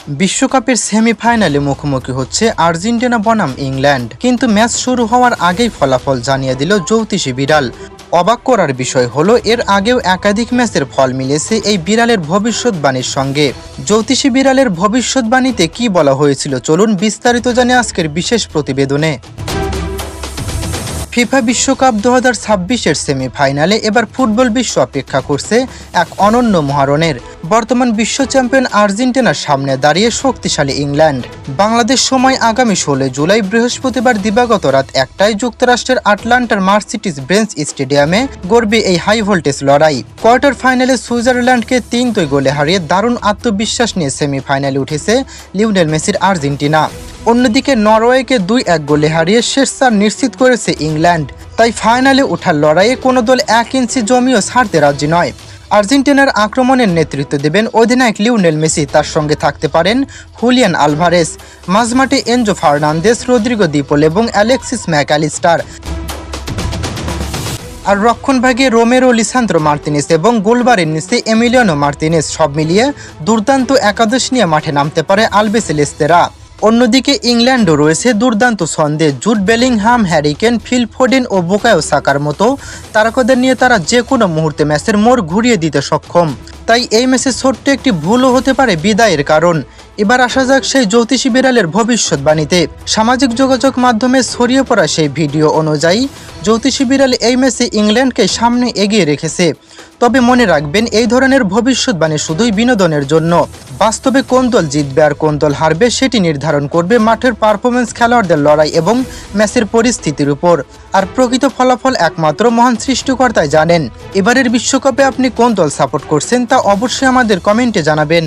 বিশ্বকাপের সেমিফাইনালে মুখোমুখি হচ্ছে আর্জেন্টিনা বনাম ইংল্যান্ড। কিন্তু ম্যাচ শুরু হওয়ার আগেই ফলাফল জানিয়ে দিল জ্যোতিষী বিড়াল। অবাক করার বিষয় হলো এর আগেও একাধিক ম্যাচের ফল মিলেছে এই বিড়ালের ভবিষ্যৎবাণীর সঙ্গে। জ্যোতিষী বিড়ালের ভবিষ্যৎবাণীতে কি বলা হয়েছিল চলুন বিস্তারিত জানি আজকের বিশেষ প্রতিবেদনে। ফিফা বিশ্বকাপ 2026-এর সেমিফাইনালে এবার ফুটবল বিশ্ব অপেক্ষা করছে এক অনন্য মহারণের। বর্তমান বিশ্ব চ্যাম্পিয়ন আর্জেন্টিনার সামনে দাঁড়িয়ে শক্তিশালী ইংল্যান্ড। বাংলাদেশ সময় আগামী 16 জুলাই বৃহস্পতিবার দিবাগত রাত 1টায় যুক্তরাষ্ট্রের আটলান্টার মার্সিডিজ বেঞ্চ স্টেডিয়ামে গড়বে এই হাই ভোল্টেজ লড়াই। কোয়ার্টার ফাইনালে সুইজারল্যান্ডকে 3 গোলে হারিয়ে দারুণ আত্মবিশ্বাস নিয়ে সেমিফাইনালে উঠেছে লিওনেল মেসির আর্জেন্টিনা। অন্যদিকে নরওয়েকে 2-1 গোলে হারিয়ে শেষ 4 নিশ্চিত করেছে ইংল্যান্ড। তাই ফাইনালে ওঠার লড়াইয়ে কোনো দল 1 ইঞ্চি জমিও ছাড়তে রাজি নয়। আর্জেন্টিনার আক্রমণের নেতৃত্ব দেবেন অধিনায়ক লিওনেল মেসি, তার সঙ্গে থাকতে পারেন হুলিয়ান আলভারেস, মাঝমাঠে Enzo Fernandez, Rodrigo De Paul এবং অ্যালেক্সিস ম্যাকঅ্যালিস্টার, আর রক্ষণভাগে রোমেরো লিসান্দ্রো মার্তিনেস এবং গোলবারের নিচে এমিলিয়ানো মার্তিনেস। সব মিলিয়ে দুর্দান্ত একাদশ নিয়ে মাঠে নামতে পারে আলভেস লেস্তেরা। অন্যদিকে ইংল্যান্ডও রয়েছে দুর্দান্ত ছন্দে। Jude Bellingham, Harry Kane, Phil Foden ও বুকায়ো সাকার মতো তারকাদের নিয়ে তারা যে কোনো মুহূর্তে ম্যাচের মোড় ঘুরিয়ে দিতে সক্ষম। তাই এই ম্যাচে ছোট্ট একটি ভুলও হতে পারে বিদায়ের কারণ। এবার আসা যাক সেই জ্যোতিষী বিড়ালের ভবিষ্যৎবাণীতে। সামাজিক যোগাযোগ মাধ্যমে ছড়িয়ে পড়া সেই ভিডিও অনুযায়ী জ্যোতিষী বিড়াল এই ম্যাচে ইংল্যান্ডকে সামনে এগিয়ে রেখেছে। তবে মনে রাখবেন, এই ধরনের ভবিষ্যৎবাণী শুধুই বিনোদনের জন্য। বাস্তবে কোন দল জিতবে আর কোন দল হারবে সেটি নির্ধারণ করবে মাঠের পারফরমেন্স, খেলোয়াড়দের লড়াই এবং ম্যাচের পরিস্থিতির উপর। আর প্রকৃত ফলাফল একমাত্র মহান সৃষ্টিকর্তাই জানেন। এবারের বিশ্বকাপে আপনি কোন দল সাপোর্ট করছেন তা অবশ্যই আমাদের কমেন্টে জানাবেন।